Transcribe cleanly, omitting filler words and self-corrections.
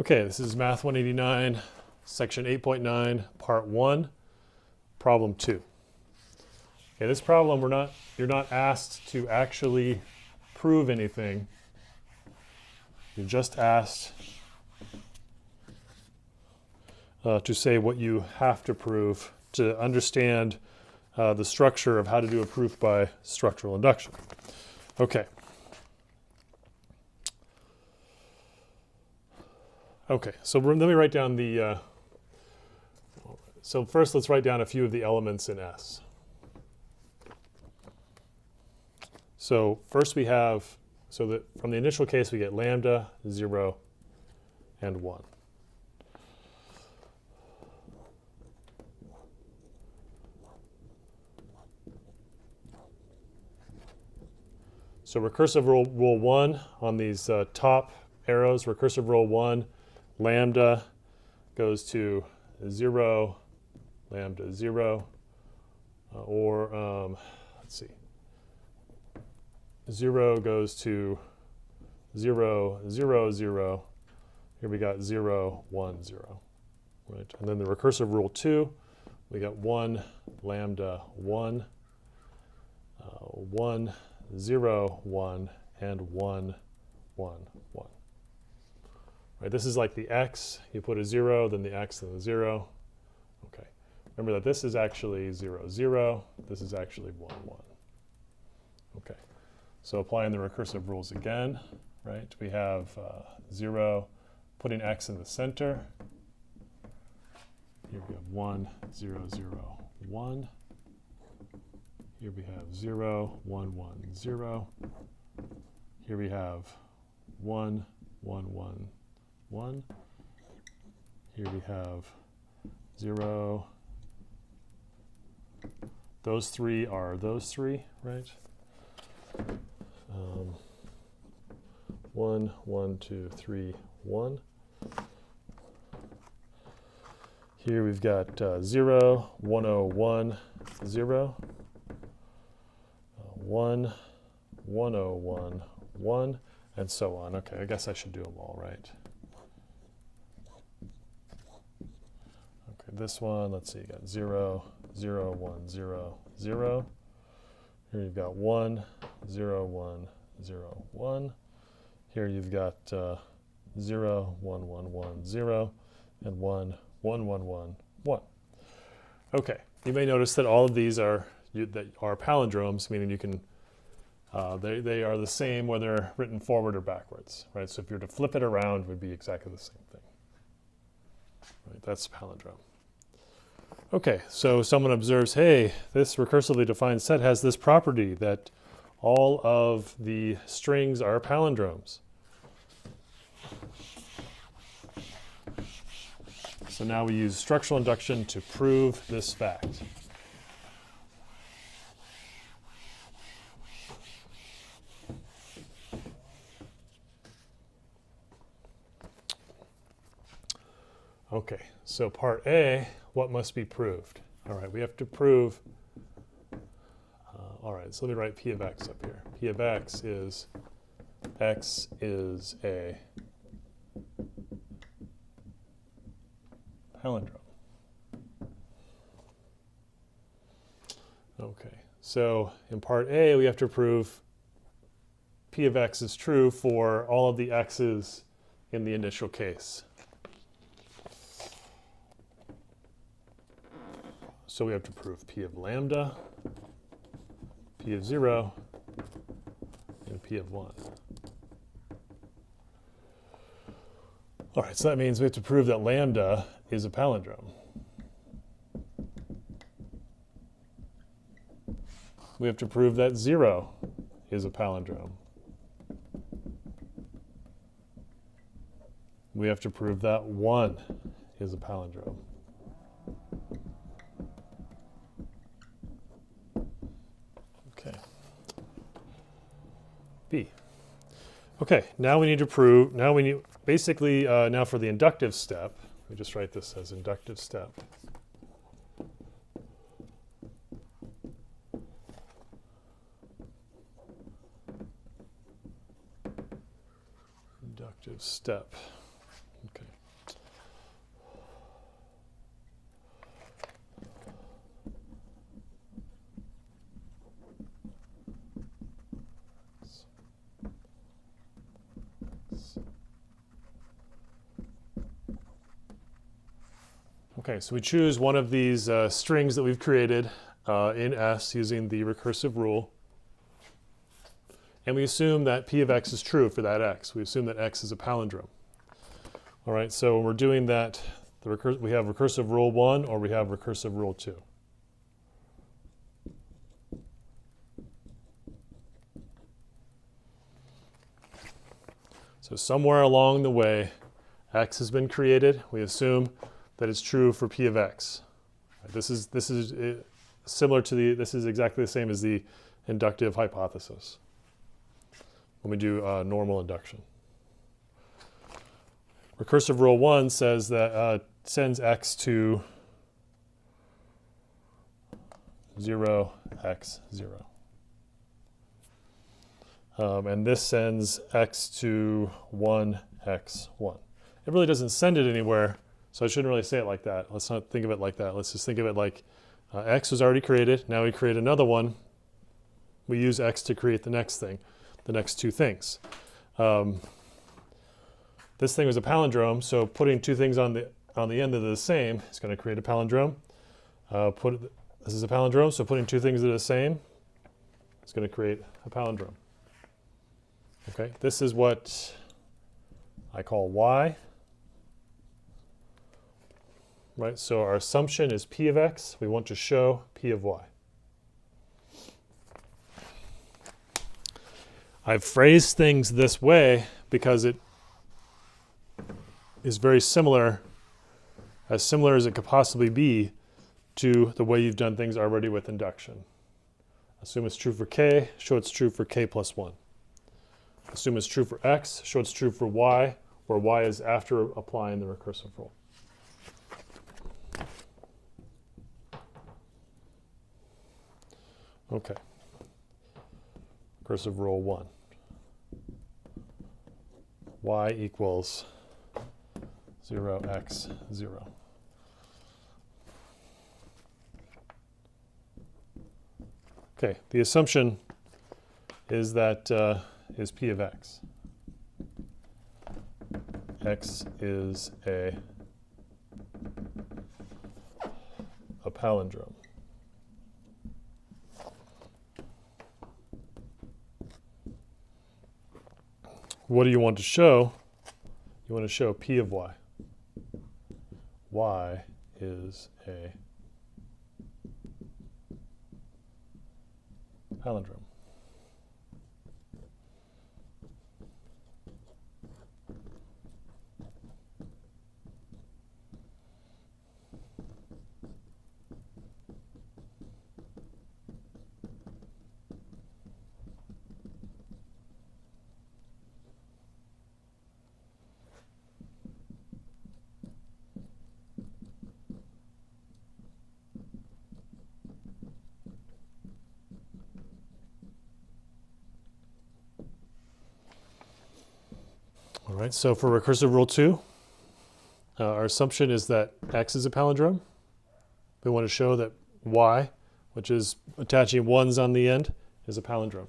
Okay, this is Math 189, Section 8.9, Part 1, Problem 2. Okay, this problem you're not asked to actually prove anything. You're just asked to say what you have to prove to understand the structure of how to do a proof by structural induction. Okay. Okay, so let me write down the, so first let's write down a few of the elements in S. So first we have, so that from the initial case we get lambda, 0, and 1. So recursive rule 1 on these top arrows, recursive rule 1, lambda goes to 0, lambda 0, or let's see, 0 goes to 0, 0, 0. Here we got 0, 1, 0, right? And then the recursive rule 2, we got 1, lambda 1, 1, 0, 1, and 1, 1, 1. Right, this is like the x. You put a 0, then the x, then the 0. Okay. Remember that this is actually 0, 0. This is actually 1, 1. Okay. So applying the recursive rules again, right? We have 0, putting x in the center. Here we have 1, 0, 0, 1. Here we have 0, 1, 1, 0. Here we have 1, 1, 1, 1. Here we have 0. Those three are those three, right? 1, 1, 2, 3, 1. Here we've got 0, 1, 0, 1, 0. 1, 1, 0, 1, 1, and so on. Okay, I guess I should do them all, right? Okay, this one, let's see, you got 0, 0, 1, 0, 0. Here you've got 1, 0, 1, 0, 1. Here you've got 0, 1, 1, 1, 0, and 1, 1, 1, 1, 1. Okay, you may notice that all of these are palindromes, meaning you can, they are the same whether written forward or backwards, right? So if you were to flip it around, it would be exactly the same thing. Right, that's a palindrome. Okay, so someone observes, hey, this recursively defined set has this property that all of the strings are palindromes. So now we use structural induction to prove this fact. Okay, so part A, what must be proved? All right, we have to prove, all right, so let me write P of X up here. P of X is a palindrome. Okay, so in part A, we have to prove P of X is true for all of the X's in the initial case. So we have to prove P of lambda, P of 0, and P of 1. All right, so that means we have to prove that lambda is a palindrome. We have to prove that 0 is a palindrome. We have to prove that 1 is a palindrome. Okay. B. Okay, now we need to prove, basically, now for the inductive step, we just write this as inductive step. Inductive step. Okay. Okay, so we choose one of these strings that we've created in S using the recursive rule. And we assume that P of X is true for that X. We assume that X is a palindrome. All right, so when we're doing that, we have recursive rule 1 or we have recursive rule 2. So somewhere along the way, X has been created. We assume that it's true for P of X. This is similar to this is exactly the same as the inductive hypothesis when we do normal induction. Recursive rule 1 says that sends X to 0, X, 0. And this sends X to 1, X, 1. It really doesn't send it anywhere, so I shouldn't really say it like that. Let's not think of it like that. Let's just think of it like X was already created. Now we create another one. We use X to create the next thing, the next two things. This thing was a palindrome, so putting two things on the end that are the same is going to create a palindrome. This is a palindrome, so putting two things that are the same is going to create a palindrome. Okay, this is what I call Y. Right, so our assumption is P of X. We want to show P of Y. I've phrased things this way because it is very similar as it could possibly be to the way you've done things already with induction. Assume it's true for K, show it's true for K plus 1. Assume it's true for X, show it's true for Y, where Y is after applying the recursive rule. Okay. Recursive rule 1. Y equals 0, X, 0. Okay, the assumption is that is P of X. X is a palindrome. What do you want to show? You want to show P of Y. Y is a palindrome. All right, so for recursive rule 2, our assumption is that X is a palindrome. We want to show that Y, which is attaching ones on the end, is a palindrome.